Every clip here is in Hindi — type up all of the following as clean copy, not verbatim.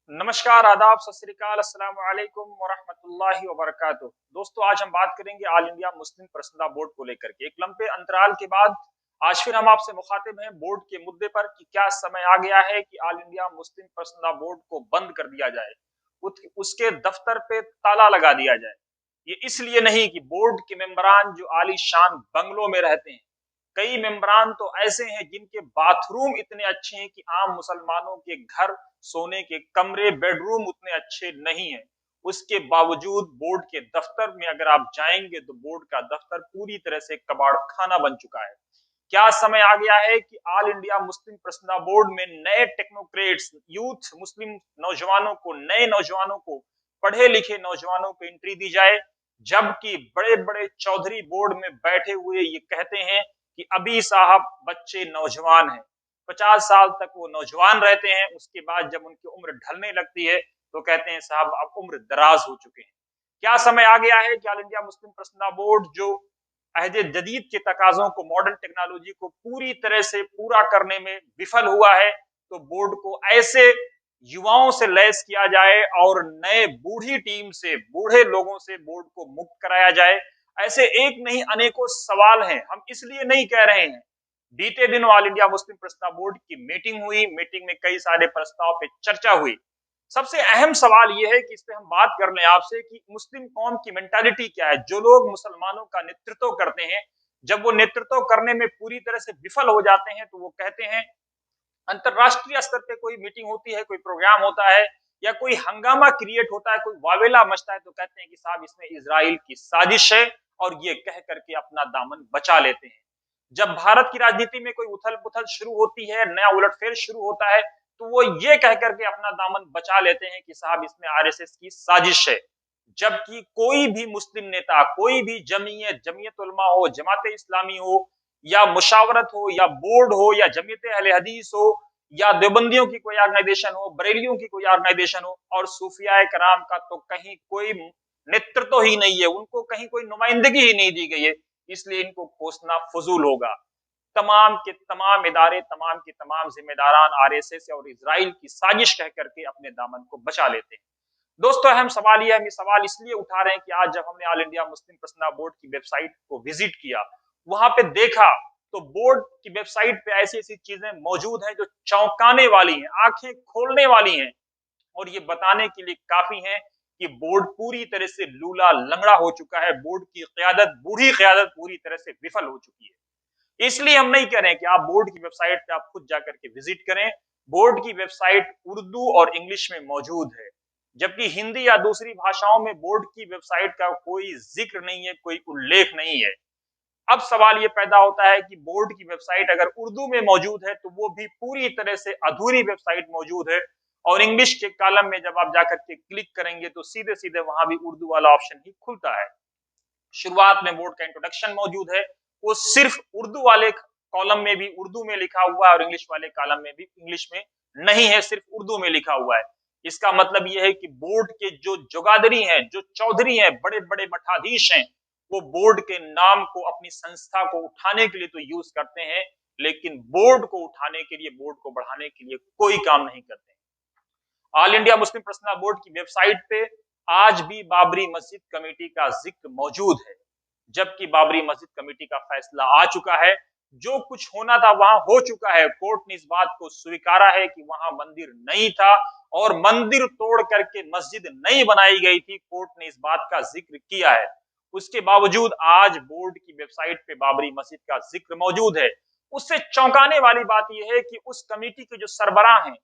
नमस्कार, आदाब, सत श्री अकाल, अस्सलाम वालेकुम वरहमतुल्लाहि वबरकातुह। दोस्तों, आज हम बात करेंगे all India Muslim personal board को लेकर के। एक लंबे अंतराल के बाद आज फिर हम आपसे मुखातिब हैं बोर्ड के मुद्दे पर कि क्या समय आ गया है कि all India Muslim personal board को बंद कर दिया जाए, उसके दफ्तर पे ताला लगा दिया जाए। ये इसलिए नहीं कि बोर्ड के मेंबरान जो आलीशान बंगलों में रहते हैं, कई मेंबरान तो ऐसे हैं जिनके बाथरूम इतने अच्छे हैं कि आम मुसलमानों के घर सोने के कमरे बेडरूम उतने अच्छे नहीं हैं। उसके बावजूद बोर्ड के दफ्तर में अगर आप जाएंगे तो बोर्ड का दफ्तर पूरी तरह से कबाड़ खाना बन चुका है। क्या समय आ गया है कि all India Muslim personal board में नए टेक्नोक्रेट्स, यूथ मुस्लिम नौजवानों को, नए नौजवानों को, पढ़े लिखे नौजवानों को एंट्री दी जाए, जबकि बड़े बड़े चौधरी बोर्ड में बैठे हुए ये कहते हैं कि अभी साहब बच्चे नौजवान हैं। 50 साल तक वो नौजवान रहते हैं, उसके बाद जब उनकी उम्र ढलने लगती है तो कहते हैं साहब अब उम्र दराज हो चुके हैं। क्या समय आ गया है कि all India Muslim personal board जो अहद जदीद के तकाजों को, मॉडर्न टेक्नोलॉजी को पूरी तरह से पूरा करने में विफल हुआ है, तो बोर्ड को ऐसे युवाओं से लैस किया जाए और नए बूढ़ी टीम से, बूढ़े लोगों से बोर्ड को मुक्त कराया जाए। ऐसे एक नहीं अनेकों सवाल हैं। हम इसलिए नहीं कह रहे हैं। बीते दिन all India Muslim personal board की मीटिंग हुई, मीटिंग में कई सारे प्रस्ताव पे चर्चा हुई। सबसे अहम सवाल यह है कि इस पे हम बात कर लें आपसे कि मुस्लिम कौम की मेंटालिटी क्या है। जो लोग मुसलमानों का नेतृत्व करते हैं, जब वो नेतृत्व करने में पूरी तरह से विफल हो जाते हैं तो वो कहते हैं, अंतरराष्ट्रीय स्तर पे कोई मीटिंग होती है, कोई प्रोग्राम होता है या कोई हंगामा क्रिएट होता है, कोई वावेला मचता है, तो कहते हैं कि साहब इसमें इजराइल की साजिश है, और ये कह करके अपना दामन बचा लेते हैं। जब भारत की राजनीति में कोई उथल पुथल शुरू होती है, नया उलटफेर शुरू होता है, तो वो ये कह करके अपना दामन बचा लेते हैं कि साहब इसमें आरएसएस की साजिश है। जबकि कोई भी मुस्लिम नेता, कोई भी जमीयत, जमीयत उलमा हो, जमात इस्लामी हो, या मुशावरत हो, या बोर्ड हो, या जमीयत अहले हदीस हो, या देवबंदियों की कोई ऑर्गेनाइजेशन हो, बरेलियों की कोई ऑर्गेनाइजेशन हो, और सूफिया कराम का तो कहीं कोई नेतृत्व ही नहीं है, उनको कहीं कोई नुमाइंदगी ही नहीं दी गई है, इसलिए इनको कोसना फजूल होगा। तमाम के तमाम इदारे, तमाम के तमाम जिम्मेदारान आरएसएस और इजराइल की साजिश कह करके अपने दामन को बचा लेते हैं। दोस्तों, अहम सवाल यह, हम ये सवाल इसलिए उठा रहे हैं कि आज जब हमने all India Muslim personal board की वेबसाइट को विजिट किया, वहां पे देखा, तो बोर्ड की वेबसाइट पे ऐसी ऐसी चीजें मौजूद हैं जो चौंकाने वाली हैं, आंखें खोलने वाली हैं, और ये बताने के लिए काफी हैं कि बोर्ड पूरी तरह से लूला लंगड़ा हो चुका है। बोर्ड की क़यादत, बूढ़ी क़यादत पूरी तरह से विफल हो चुकी है। इसलिए हम नहीं कह रहे हैं कि आप बोर्ड की वेबसाइट पे आप खुद जाकर के विजिट करें। बोर्ड की वेबसाइट उर्दू और इंग्लिश में मौजूद है, जबकि हिंदी या दूसरी भाषाओं में बोर्ड की वेबसाइट का कोई जिक्र नहीं है, कोई उल्लेख नहीं है। अब सवाल ये पैदा होता है कि बोर्ड की वेबसाइट अगर उर्दू में मौजूद है तो वो भी पूरी तरह से अधूरी वेबसाइट मौजूद है, और इंग्लिश के कॉलम में जब आप जाकर के क्लिक करेंगे तो सीधे सीधे वहां भी उर्दू वाला ऑप्शन ही खुलता है। शुरुआत में बोर्ड का इंट्रोडक्शन मौजूद है, वो सिर्फ उर्दू वाले कॉलम में भी उर्दू में लिखा हुआ है, और इंग्लिश वाले कॉलम में भी इंग्लिश में नहीं है, सिर्फ उर्दू में लिखा हुआ है। इसका मतलब यह है कि बोर्ड के जो जोगादरी हैं, जो चौधरी हैं, बड़े बड़े मठाधीश हैं, वो बोर्ड के नाम को, अपनी संस्था को उठाने के लिए तो यूज करते हैं, लेकिन बोर्ड को उठाने के लिए, बोर्ड को बढ़ाने के लिए कोई काम नहीं करते। All India Muslim personal board की वेबसाइट पे आज भी बाबरी मस्जिद कमेटी का जिक्र मौजूद है, जबकि बाबरी मस्जिद कमेटी का फैसला आ चुका है। जो कुछ होना था वहां हो चुका है। कोर्ट ने इस बात को स्वीकारा है कि वहां मंदिर नहीं था और मंदिर तोड़ करके मस्जिद नहीं बनाई गई थी। कोर्ट ने इस बात का जिक्र किया है। उसके बावजूद आज बोर्ड की वेबसाइट पे बाबरी मस्जिद का जिक्र मौजूद है। उससे चौंकाने वाली बात यह है कि उस कमेटी के जो सरबराह हैं,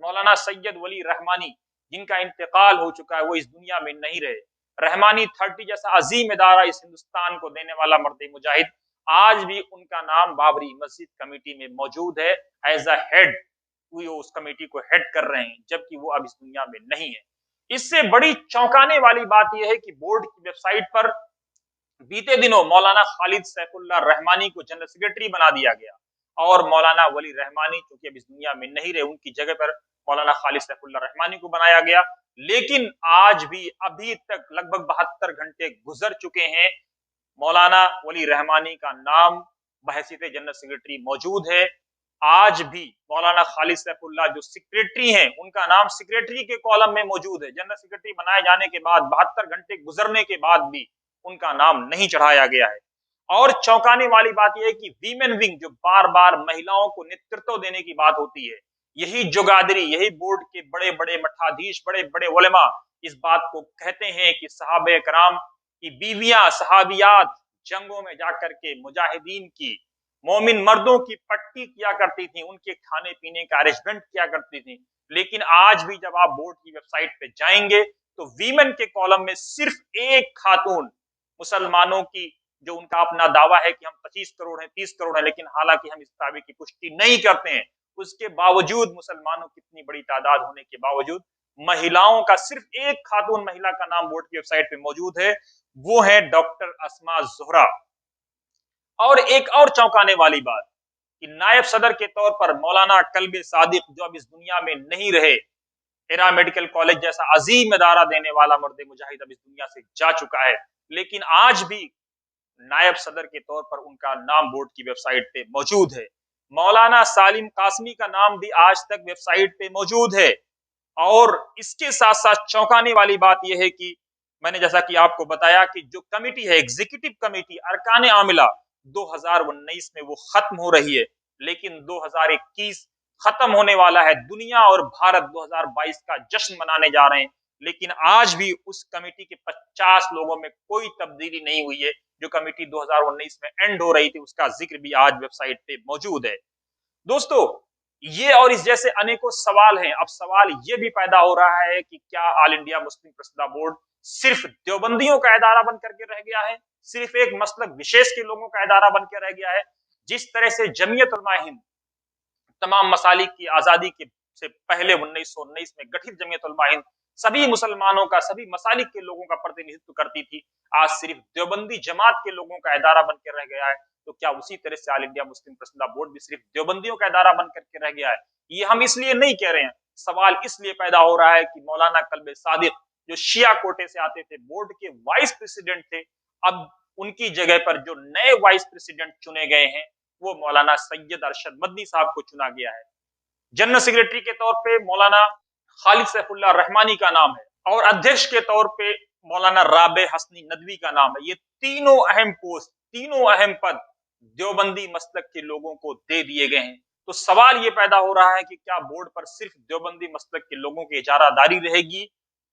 मौलाना सैयद वली रहमानी, जिनका इंतकाल हो चुका है, वो इस दुनिया में नहीं रहे। रहमानी 30 जैसा अजीम इदारा इस हिंदुस्तान को देने वाला मर्द मुजाहिद, आज भी उनका नाम बाबरी मस्जिद कमेटी में मौजूद है। एज अ हेड वो उस कमेटी को हेड कर रहे हैं, जबकि वो अब इस दुनिया में नहीं है। इससे बड़ी चौंकाने वाली बात यह है कि बोर्ड की वेबसाइट पर बीते दिनों मौलाना खालिद सैफुल्लाह रहमानी को जनरल सेक्रेटरी बना दिया गया, और मौलाना वली रहमानी चूंकि अब इस दुनिया में नहीं रहे, उनकी जगह पर मौलाना खालिद सैफुल्लाह रहमानी को बनाया गया। लेकिन आज भी, अभी तक लगभग 72 घंटे गुजर चुके हैं, मौलाना वली रहमानी का नाम बहसीत जनरल सेक्रेटरी मौजूद है। आज भी मौलाना खालिद सैफुल्लाह जो सेक्रेटरी हैं, उनका नाम सेक्रेटरी के कॉलम में मौजूद है। जनरल सेक्रेटरी बनाए जाने के बाद 72 घंटे गुजरने के बाद भी उनका नाम नहीं चढ़ाया गया है। और चौंकाने वाली बात यह है कि वीमेन विंग, जो बार बार महिलाओं को नेतृत्व देने की बात होती है, यही जुगादरी, यही बोर्ड के बड़े बड़े मठाधीश, बड़े बड़े उलेमा इस बात को कहते हैं कि सहाबे कराम की बीवियां, सहाबियात जंगों में जाकर के मुजाहिदीन की, मोमिन मर्दों की पट्टी किया करती थी, उनके खाने पीने का अरेंजमेंट किया करती थी। लेकिन आज भी जब आप बोर्ड की वेबसाइट पे जाएंगे तो वीमेन के कॉलम में सिर्फ एक खातून, मुसलमानों की, जो उनका अपना दावा है कि हम 25 करोड़ हैं, 30 करोड़ है, लेकिन हालांकि हम इस दावे की पुष्टि नहीं करते हैं, उसके बावजूद मुसलमानों की इतनी बड़ी तादाद होने के बावजूद महिलाओं का सिर्फ एक खातून महिला का नाम बोर्ड की वेबसाइट पे मौजूद है, वो है डॉक्टर अस्मा जोहरा। और एक और चौंकाने वाली बात कि नायब सदर के तौर पर मौलाना कल्बे सादिक, जो अब इस दुनिया में नहीं रहे, एरा मेडिकल कॉलेज जैसा अजीम इदारा देने वाला मर्द मुजाहिद अब इस दुनिया से जा चुका है, लेकिन आज भी नायब सदर के तौर पर उनका नाम बोर्ड की वेबसाइट पे मौजूद है। मौलाना सालिम कासमी का नाम भी आज तक वेबसाइट पे मौजूद है। और इसके साथ साथ चौंकाने वाली बात यह है कि मैंने जैसा कि आपको बताया कि जो कमेटी है, एग्जीक्यूटिव कमेटी अरकान आमिला, 2019 में वो खत्म हो रही है, लेकिन 2021 खत्म होने वाला है। दुनिया और भारत 2022 का जश्न मनाने जा रहे हैं, लेकिन आज भी उस कमेटी के 50 लोगों में कोई तब्दीली नहीं हुई है। जो कमेटी 2019 में एंड हो रही थी, उसका जिक्र भी आज वेबसाइट पे मौजूद है। दोस्तों, ये और इस जैसे अनेकों सवाल हैं। अब सवाल ये भी पैदा हो रहा है कि क्या ऑल इंडिया मुस्लिम प्रसिद्धा बोर्ड सिर्फ देवबंदियों का इदारा बन करके रह गया है, सिर्फ एक मसलक विशेष के लोगों का इदारा बन के रह गया है। जिस तरह से जमीयत उलमा हिंद तमाम मसालिक की आजादी के से पहले 1919 में गठित जमीयत उलमा हिंद सभी मुसलमानों का, सभी मसालिक के लोगों का प्रतिनिधित्व करती थी, आज सिर्फ देवबंदी जमात के लोगों का इदारा बनकर रह गया है। तो क्या उसी तरह से ऑल इंडिया मुस्लिम प्रसिद्धा बोर्ड भी सिर्फ देवबंदियों का इदारा बनकर के रह गया है? ये हम इसलिए नहीं कह रहे हैं, सवाल इसलिए पैदा हो रहा है कि मौलाना कल्बे सादिक, जो शिया कोटे से आते थे, बोर्ड के वाइस प्रेसिडेंट थे, अब उनकी जगह पर जो नए वाइस प्रेसिडेंट चुने गए हैं, वो मौलाना सैयद अरशद मदनी साहब को चुना गया है। जनरल सेक्रेटरी के तौर पे मौलाना खालिद सैफुल्लाह रहमानी का नाम है और अध्यक्ष के तौर पे मौलाना राबे हसनी नदवी का नाम है। ये तीनों अहम पोस्ट, तीनों अहम पद देवबंदी मसलक के लोगों को दे दिए गए हैं। तो सवाल ये पैदा हो रहा है कि क्या बोर्ड पर सिर्फ देवबंदी मसलक के लोगों की इजारादारी रहेगी,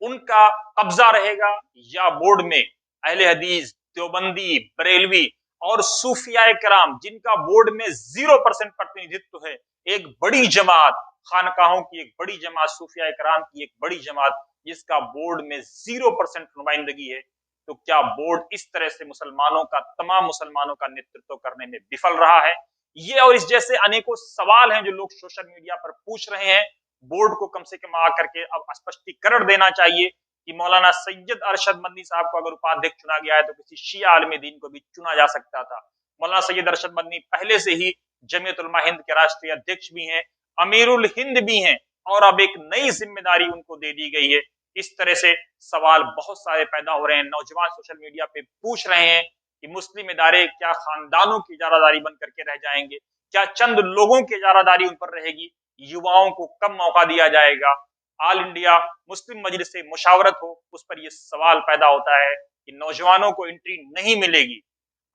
उनका कब्जा रहेगा, या बोर्ड में अहले हदीस, देवबंदी, बरेलवी और सूफिया कराम, जिनका बोर्ड में 0% प्रतिनिधित्व है, एक बड़ी जमात, खानकाहों की एक बड़ी जमात, सूफिया कराम की एक बड़ी जमात, जिसका बोर्ड में 0% नुमाइंदगी है, तो क्या बोर्ड इस तरह से मुसलमानों का, तमाम मुसलमानों का नेतृत्व करने में विफल रहा है? ये और इस जैसे अनेकों सवाल हैं जो लोग सोशल मीडिया पर पूछ रहे हैं। बोर्ड को कम से कम आकर के अब स्पष्टीकरण देना चाहिए कि मौलाना सैयद अरशद मदनी साहब को अगर उपाध्यक्ष चुना गया है तो किसी शिया आलम दीन को भी चुना जा सकता था। मौलाना सैयद अरशद मदनी पहले से ही जमीयत उलमा हिंद के राष्ट्रीय अध्यक्ष भी हैं, अमीरुल हिंद भी हैं, और अब एक नई जिम्मेदारी उनको दे दी गई है। इस तरह से सवाल बहुत सारे पैदा हो रहे हैं। नौजवान सोशल मीडिया पे पूछ रहे हैं कि मुस्लिम इदारे क्या खानदानों की इजारादारी बन करके रह जाएंगे? क्या चंद लोगों की इजारादारी उन पर रहेगी? युवाओं को कब मौका दिया जाएगा? ऑल इंडिया मुस्लिम मजलिस से मुशावरत हो, उस पर यह सवाल पैदा होता है कि नौजवानों को एंट्री नहीं मिलेगी।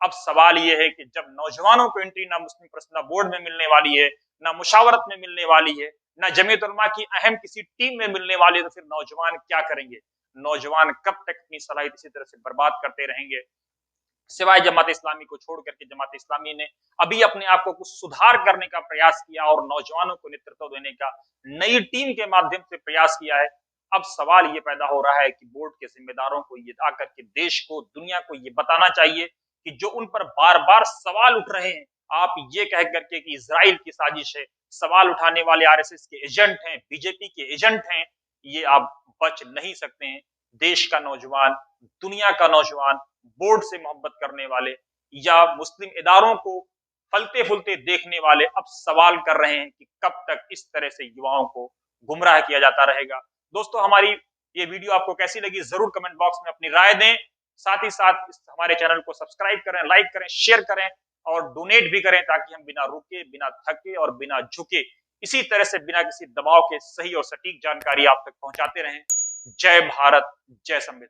अब सवाल यह है कि जब नौजवानों को एंट्री ना मुस्लिम प्रसिद्धा बोर्ड में मिलने वाली है, ना मुशावरत में मिलने वाली है, ना जमीयत उलमा की अहम किसी टीम में मिलने वाली है, तो फिर नौजवान क्या करेंगे? नौजवान कब तक अपनी सलाहियत इसी तरह से बर्बाद करते रहेंगे? सिवाय जमात इस्लामी को छोड़ करके जमात इस्लामी ने अभी अपने आप को कुछ सुधार करने का प्रयास किया और नौजवानों को नेतृत्व देने का नई टीम के माध्यम से प्रयास किया है। अब सवाल ये पैदा हो रहा है कि बोर्ड के जिम्मेदारों को ये आकर के देश को, दुनिया को ये बताना चाहिए कि जो उन पर बार बार सवाल उठ रहे हैं, आप ये कह करके कि इजराइल की साजिश है, सवाल उठाने वाले आरएसएस के एजेंट हैं, बीजेपी के एजेंट हैं, ये आप बच नहीं सकते हैं। देश का नौजवान, दुनिया का नौजवान, बोर्ड से मोहब्बत करने वाले या मुस्लिम इदारों को फलते फूलते देखने वाले अब सवाल कर रहे हैं कि कब तक इस तरह से युवाओं को गुमराह किया जाता रहेगा। दोस्तों, हमारी ये वीडियो आपको कैसी लगी जरूर कमेंट बॉक्स में अपनी राय दें। साथ ही साथ हमारे चैनल को सब्सक्राइब करें, लाइक करें, शेयर करें और डोनेट भी करें ताकि हम बिना रुके, बिना थके और बिना झुके इसी तरह से बिना किसी दबाव के सही और सटीक जानकारी आप तक पहुंचाते रहें। जय भारत, जय संविधान।